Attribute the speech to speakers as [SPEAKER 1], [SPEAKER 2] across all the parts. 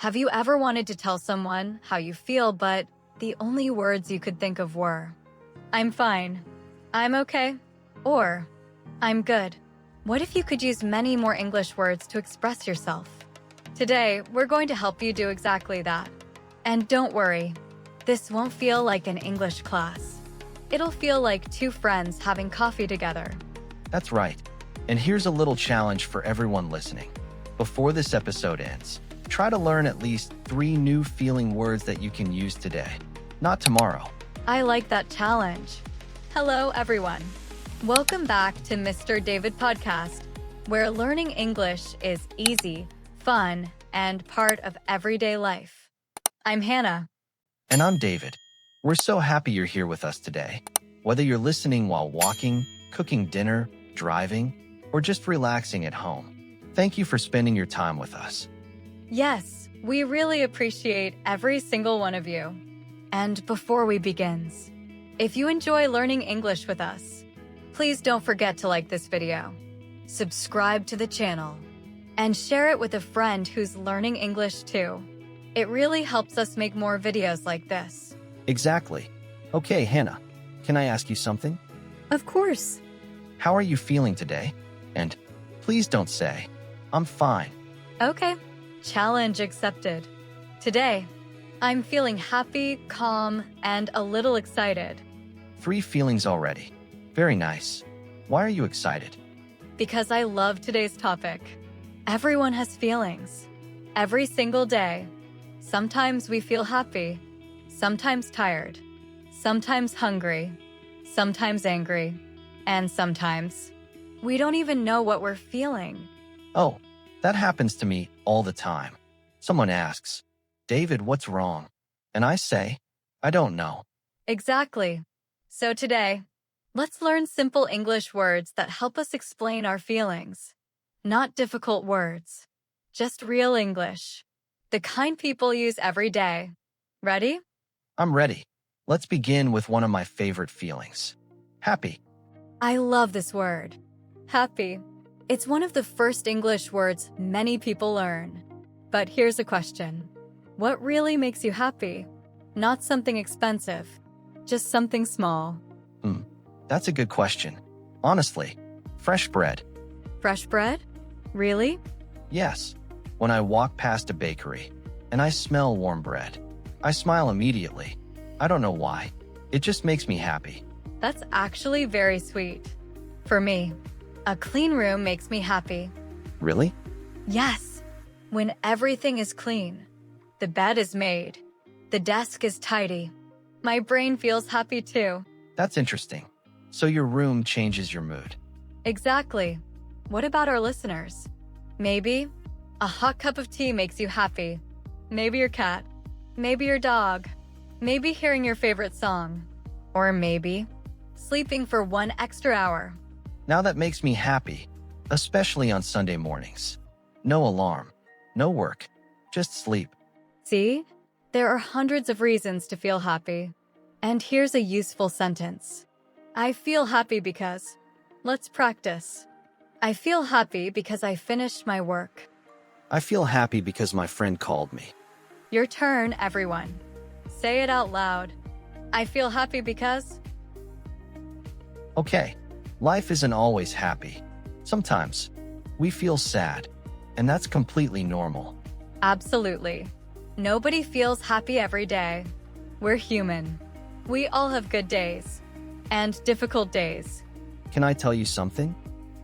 [SPEAKER 1] Have you ever wanted to tell someone how you feel, but the only words you could think of were, "I'm fine," "I'm okay," or "I'm good"? What if you could use many more English words to express yourself? Today, we're going to help you do exactly that. And don't worry, this won't feel like an English class. It'll feel like two friends having coffee together.
[SPEAKER 2] That's right. And here's a little challenge for everyone listening. Before this episode ends, try to learn at least 3 new feeling words that you can use today, not tomorrow.
[SPEAKER 1] I like that challenge. Hello, everyone. Welcome back to Mr. David Podcast, where learning English is easy, fun, and part of everyday life. I'm Hannah.
[SPEAKER 2] And I'm David. We're so happy you're here with us today. Whether you're listening while walking, cooking dinner, driving, or just relaxing at home, thank you for spending your time with us.
[SPEAKER 1] Yes, we really appreciate every single one of you. And before we begin, if you enjoy learning English with us, please don't forget to like this video, subscribe to the channel, and share it with a friend who's learning English too. It really helps us make more videos like this.
[SPEAKER 2] Exactly. Okay, Hannah, can I ask you something?
[SPEAKER 1] Of course.
[SPEAKER 2] How are you feeling today? And please don't say, "I'm fine."
[SPEAKER 1] Okay, challenge accepted. Today, I'm feeling happy, calm, and a little excited.
[SPEAKER 2] 3 feelings already. Very nice. Why are you excited?
[SPEAKER 1] Because I love today's topic. Everyone has feelings. Every single day. Sometimes we feel happy, sometimes tired, sometimes hungry, sometimes angry, and sometimes we don't even know what we're feeling.
[SPEAKER 2] Oh, that happens to me all the time. Someone asks, "David, what's wrong?" And I say, "I don't know."
[SPEAKER 1] Exactly. So today, let's learn simple English words that help us explain our feelings. Not difficult words, just real English. The kind people use every day. Ready?
[SPEAKER 2] I'm ready. Let's begin with one of my favorite feelings. Happy.
[SPEAKER 1] I love this word. Happy. It's one of the first English words many people learn. But here's a question. What really makes you happy? Not something expensive, just something small.
[SPEAKER 2] That's a good question. Honestly, fresh bread.
[SPEAKER 1] Fresh bread? Really?
[SPEAKER 2] Yes. When I walk past a bakery and I smell warm bread, I smile immediately. I don't know why. It just makes me happy.
[SPEAKER 1] That's actually very sweet. For me, a clean room makes me happy.
[SPEAKER 2] Really?
[SPEAKER 1] Yes. When everything is clean, the bed is made, the desk is tidy, my brain feels happy too.
[SPEAKER 2] That's interesting. So your room changes your mood.
[SPEAKER 1] Exactly. What about our listeners? Maybe a hot cup of tea makes you happy. Maybe your cat. Maybe your dog. Maybe hearing your favorite song. Or maybe sleeping for 1 extra hour.
[SPEAKER 2] Now that makes me happy, especially on Sunday mornings. No alarm, no work, just sleep.
[SPEAKER 1] See? There are hundreds of reasons to feel happy. And here's a useful sentence. I feel happy because... Let's practice. I feel happy because I finished my work.
[SPEAKER 2] I feel happy because my friend called me.
[SPEAKER 1] Your turn, everyone. Say it out loud. I feel happy because...
[SPEAKER 2] Okay, life isn't always happy. Sometimes we feel sad, and that's completely normal.
[SPEAKER 1] Absolutely. Nobody feels happy every day. We're human. We all have good days. And difficult days.
[SPEAKER 2] Can I tell you something?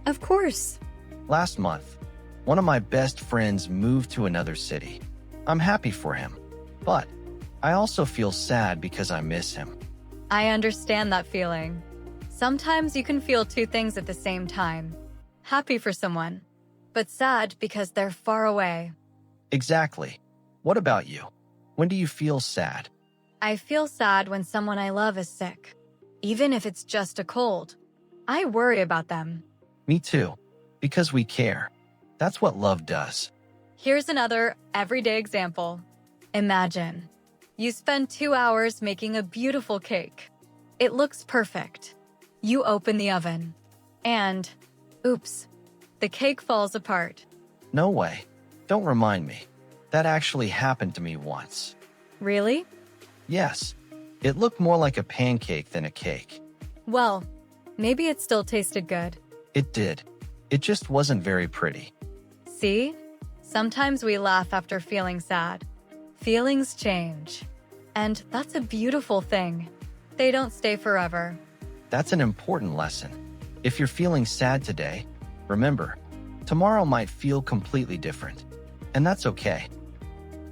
[SPEAKER 1] Of course.
[SPEAKER 2] Last month, one of my best friends moved to another city. I'm happy for him, but I also feel sad because I miss him.
[SPEAKER 1] I understand that feeling. Sometimes you can feel 2 things at the same time. Happy for someone, but sad because they're far away.
[SPEAKER 2] Exactly. What about you? When do you feel sad?
[SPEAKER 1] I feel sad when someone I love is sick, even if it's just a cold. I worry about them.
[SPEAKER 2] Me too, because we care. That's what love does.
[SPEAKER 1] Here's another everyday example. Imagine you spend 2 hours making a beautiful cake. It looks perfect. You open the oven, and oops, the cake falls apart.
[SPEAKER 2] No way. Don't remind me. That actually happened to me once.
[SPEAKER 1] Really?
[SPEAKER 2] Yes, it looked more like a pancake than a cake.
[SPEAKER 1] Well, maybe it still tasted good.
[SPEAKER 2] It did. It just wasn't very pretty.
[SPEAKER 1] See? Sometimes we laugh after feeling sad. Feelings change. And that's a beautiful thing. They don't stay forever.
[SPEAKER 2] That's an important lesson. If you're feeling sad today, remember, tomorrow might feel completely different. And that's okay.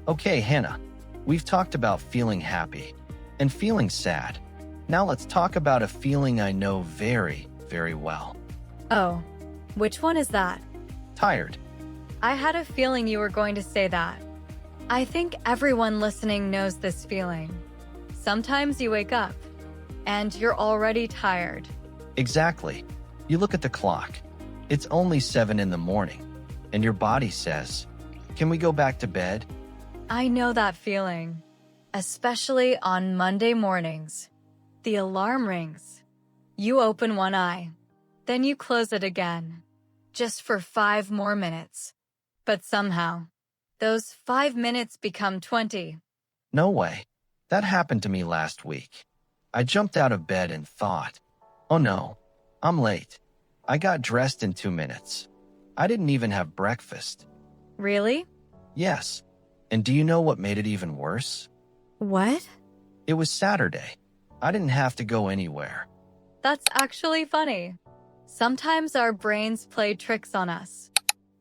[SPEAKER 2] Okay, Hannah, we've talked about feeling happy and feeling sad. Now let's talk about a feeling I know very, very well.
[SPEAKER 1] Oh, which one is that?
[SPEAKER 2] Tired.
[SPEAKER 1] I had a feeling you were going to say that. I think everyone listening knows this feeling. Sometimes you wake up and you're already tired.
[SPEAKER 2] Exactly. You look at the clock. It's only 7 in the morning, and your body says, "Can we go back to bed?"
[SPEAKER 1] I know that feeling, especially on Monday mornings. The alarm rings. You open one eye, then you close it again, just for 5 more minutes. But somehow, those 5 minutes become 20.
[SPEAKER 2] No way. That happened to me last week. I jumped out of bed and thought, "Oh no, I'm late." I got dressed in 2 minutes. I didn't even have breakfast.
[SPEAKER 1] Really?
[SPEAKER 2] Yes. And do you know what made it even worse?
[SPEAKER 1] What?
[SPEAKER 2] It was Saturday. I didn't have to go anywhere.
[SPEAKER 1] That's actually funny. Sometimes our brains play tricks on us.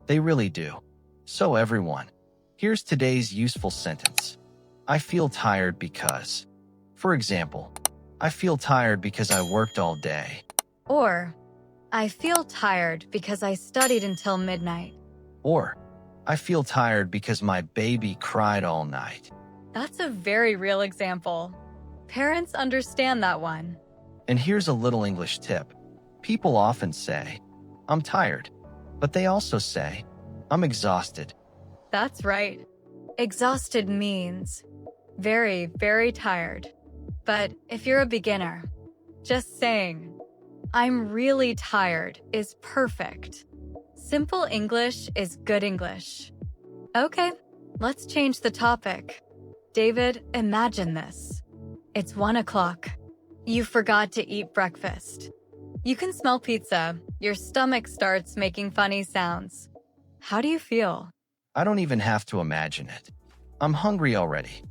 [SPEAKER 2] They really do. So everyone, here's today's useful sentence. I feel tired because. For example, I feel tired because I worked all day.
[SPEAKER 1] Or, I feel tired because I studied until midnight.
[SPEAKER 2] Or, I feel tired because my baby cried all night.
[SPEAKER 1] That's a very real example. Parents understand that one.
[SPEAKER 2] And here's a little English tip. People often say, "I'm tired," but they also say, "I'm exhausted."
[SPEAKER 1] That's right. Exhausted means very, very tired. But if you're a beginner, just saying, "I'm really tired" is perfect. Simple English is good English. Okay, let's change the topic. David, imagine this. It's 1 o'clock. You forgot to eat breakfast. You can smell pizza. Your stomach starts making funny sounds. How do you feel?
[SPEAKER 2] I don't even have to imagine it. I'm hungry already.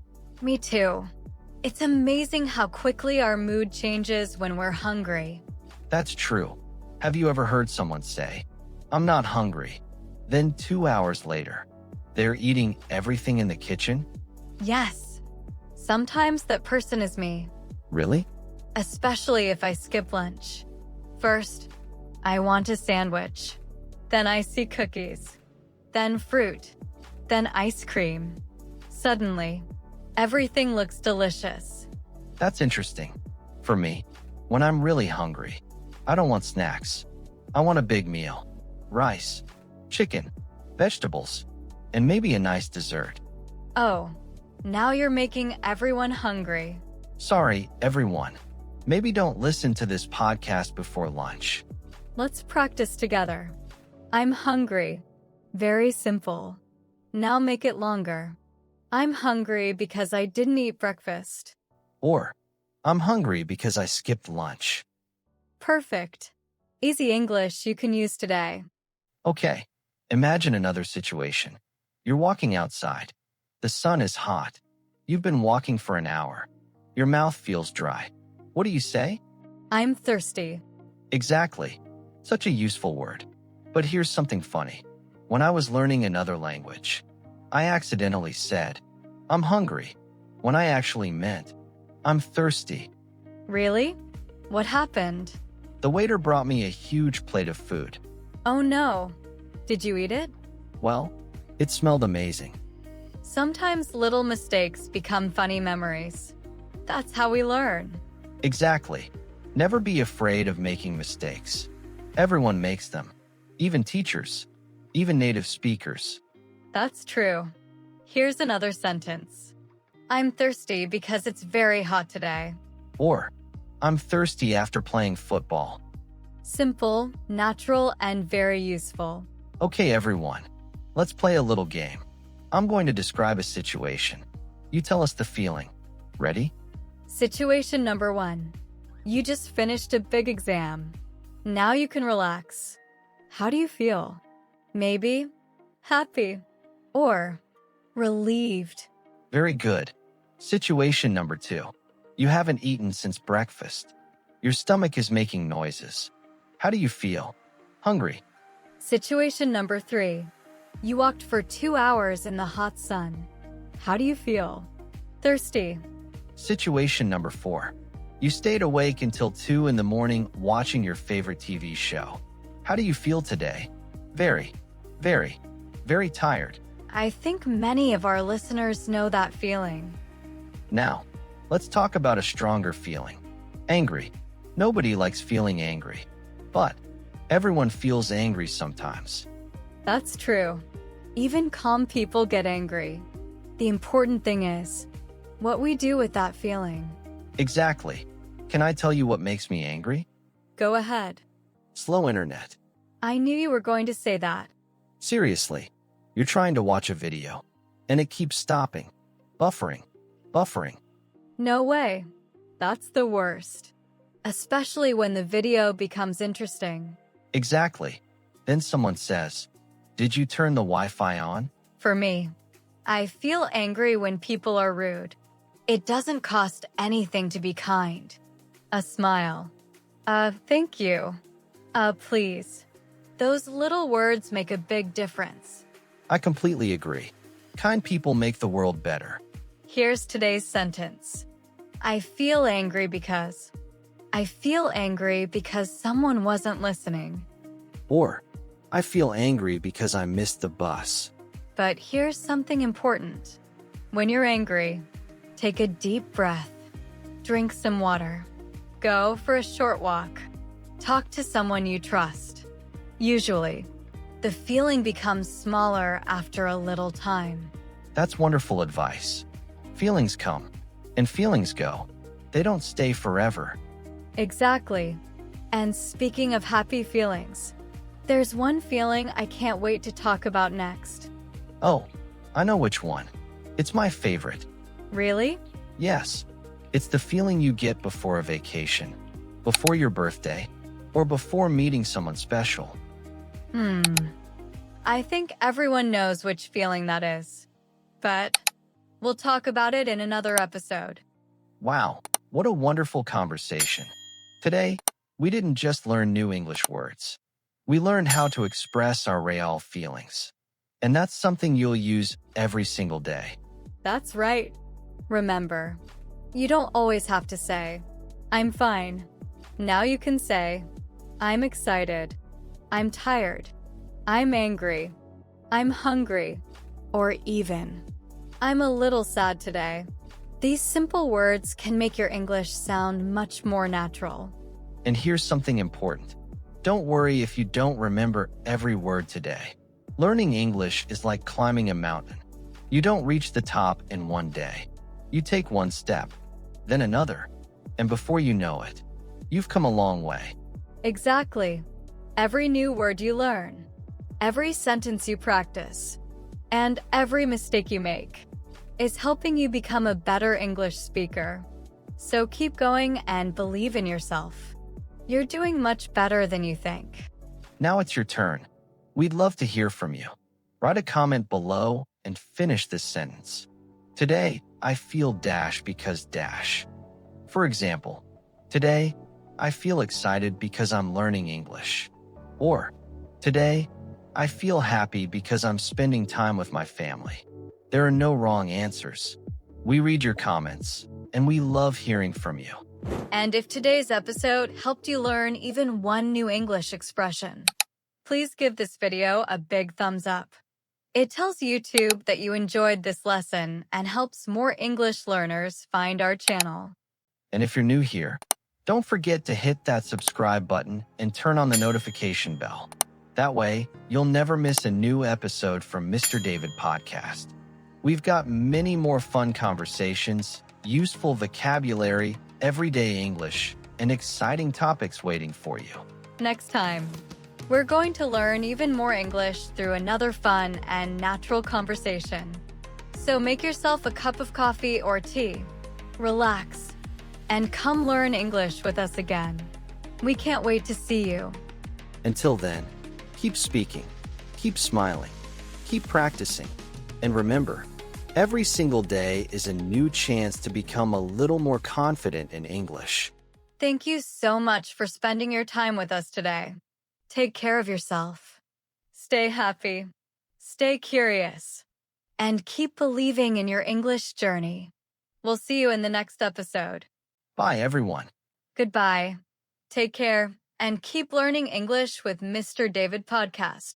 [SPEAKER 1] Me too. It's amazing how quickly our mood changes when we're hungry.
[SPEAKER 2] That's true. Have you ever heard someone say, "I'm not hungry"? Then 2 hours later, they're eating everything in the kitchen?
[SPEAKER 1] Yes. Sometimes that person is me,
[SPEAKER 2] Really?
[SPEAKER 1] especially if I skip lunch. First, I want a sandwich. Then I see cookies. Then fruit. Then ice cream. Suddenly, everything looks delicious.
[SPEAKER 2] That's interesting. For me, when I'm really hungry, I don't want snacks. I want a big meal. Rice, chicken, vegetables, and maybe a nice dessert.
[SPEAKER 1] Oh, now you're making everyone hungry.
[SPEAKER 2] Sorry, everyone. Maybe don't listen to this podcast before lunch.
[SPEAKER 1] Let's practice together. I'm hungry. Very simple. Now make it longer. I'm hungry because I didn't eat breakfast.
[SPEAKER 2] Or, I'm hungry because I skipped lunch.
[SPEAKER 1] Perfect. Easy English you can use today.
[SPEAKER 2] Okay, imagine another situation. You're walking outside. The sun is hot. You've been walking for an hour. Your mouth feels dry. What do you say?
[SPEAKER 1] I'm thirsty.
[SPEAKER 2] Exactly. Such a useful word. But here's something funny. When I was learning another language, I accidentally said, "I'm hungry," when I actually meant, "I'm thirsty."
[SPEAKER 1] Really? What happened?
[SPEAKER 2] The waiter brought me a huge plate of food.
[SPEAKER 1] Oh no. Did you eat it?
[SPEAKER 2] Well, it smelled amazing.
[SPEAKER 1] Sometimes little mistakes become funny memories. That's how we learn.
[SPEAKER 2] Exactly. Never be afraid of making mistakes. Everyone makes them. Even teachers. Even native speakers.
[SPEAKER 1] That's true. Here's another sentence. I'm thirsty because it's very hot today.
[SPEAKER 2] Or, I'm thirsty after playing football.
[SPEAKER 1] Simple, natural, and very useful.
[SPEAKER 2] Okay, everyone. Let's play a little game. I'm going to describe a situation. You tell us the feeling. Ready?
[SPEAKER 1] Situation number 1. You just finished a big exam. Now you can relax. How do you feel? Maybe happy or relieved.
[SPEAKER 2] Very good. Situation number 2. You haven't eaten since breakfast. Your stomach is making noises. How do you feel? Hungry.
[SPEAKER 1] Situation number 3. You walked for 2 hours in the hot sun. How do you feel? Thirsty.
[SPEAKER 2] Situation number 4. You stayed awake until 2 in the morning watching your favorite TV show. How do you feel today? Very, very, very tired.
[SPEAKER 1] I think many of our listeners know that feeling.
[SPEAKER 2] Now, let's talk about a stronger feeling. Angry. Nobody likes feeling angry. But everyone feels angry sometimes.
[SPEAKER 1] That's true. Even calm people get angry. The important thing is what we do with that feeling.
[SPEAKER 2] Exactly. Can I tell you what makes me angry?
[SPEAKER 1] Go ahead.
[SPEAKER 2] Slow internet.
[SPEAKER 1] I knew you were going to say that.
[SPEAKER 2] Seriously, you're trying to watch a video, and it keeps stopping. Buffering.
[SPEAKER 1] No way. That's the worst. Especially when the video becomes interesting.
[SPEAKER 2] Exactly. Then someone says, "Did you turn the Wi-Fi on?"
[SPEAKER 1] For me, I feel angry when people are rude. It doesn't cost anything to be kind. A smile. Thank you. Please. Those little words make a big difference.
[SPEAKER 2] I completely agree. Kind people make the world better.
[SPEAKER 1] Here's today's sentence. I feel angry because someone wasn't listening.
[SPEAKER 2] Or, I feel angry because I missed the bus.
[SPEAKER 1] But here's something important. When you're angry, take a deep breath. Drink some water. Go for a short walk. Talk to someone you trust. Usually, the feeling becomes smaller after a little time.
[SPEAKER 2] That's wonderful advice. Feelings come, and feelings go. They don't stay forever.
[SPEAKER 1] Exactly. And speaking of happy feelings, there's one feeling I can't wait to talk about next.
[SPEAKER 2] Oh, I know which one. It's my favorite.
[SPEAKER 1] Really?
[SPEAKER 2] Yes. It's the feeling you get before a vacation, before your birthday, or before meeting someone special.
[SPEAKER 1] I think everyone knows which feeling that is. But we'll talk about it in another episode.
[SPEAKER 2] Wow, what a wonderful conversation. Today, we didn't just learn new English words. We learned how to express our real feelings. And that's something you'll use every single day.
[SPEAKER 1] That's right. Remember, you don't always have to say, I'm fine. Now you can say, I'm excited. I'm tired. I'm angry. I'm hungry. Or even, I'm a little sad today. These simple words can make your English sound much more natural.
[SPEAKER 2] And here's something important. Don't worry if you don't remember every word today. Learning English is like climbing a mountain. You don't reach the top in one day. You take one step, then another, and before you know it, you've come a long way.
[SPEAKER 1] Exactly. Every new word you learn, every sentence you practice, and every mistake you make is helping you become a better English speaker. So keep going and believe in yourself. You're doing much better than you think.
[SPEAKER 2] Now it's your turn. We'd love to hear from you. Write a comment below and finish this sentence. Today, I feel dash because dash. For example, today, I feel excited because I'm learning English. Or, today, I feel happy because I'm spending time with my family. There are no wrong answers. We read your comments, and we love hearing from you.
[SPEAKER 1] And if today's episode helped you learn even one new English expression, please give this video a big thumbs up. It tells YouTube that you enjoyed this lesson and helps more English learners find our channel.
[SPEAKER 2] And if you're new here, don't forget to hit that subscribe button and turn on the notification bell. That way, you'll never miss a new episode from Mr. David Podcast. We've got many more fun conversations, useful vocabulary, everyday English, and exciting topics waiting for you.
[SPEAKER 1] Next time, We're going to learn even more English through another fun and natural conversation. So make yourself a cup of coffee or tea, relax, and come learn English with us again. We can't wait to see you.
[SPEAKER 2] Until then, keep speaking, keep smiling, keep practicing, and remember, every single day is a new chance to become a little more confident in English.
[SPEAKER 1] Thank you so much for spending your time with us today. Take care of yourself. Stay happy, stay curious, and keep believing in your English journey. We'll see you in the next episode.
[SPEAKER 2] Bye, everyone.
[SPEAKER 1] Goodbye. Take care and keep learning English with Mr. David Podcast.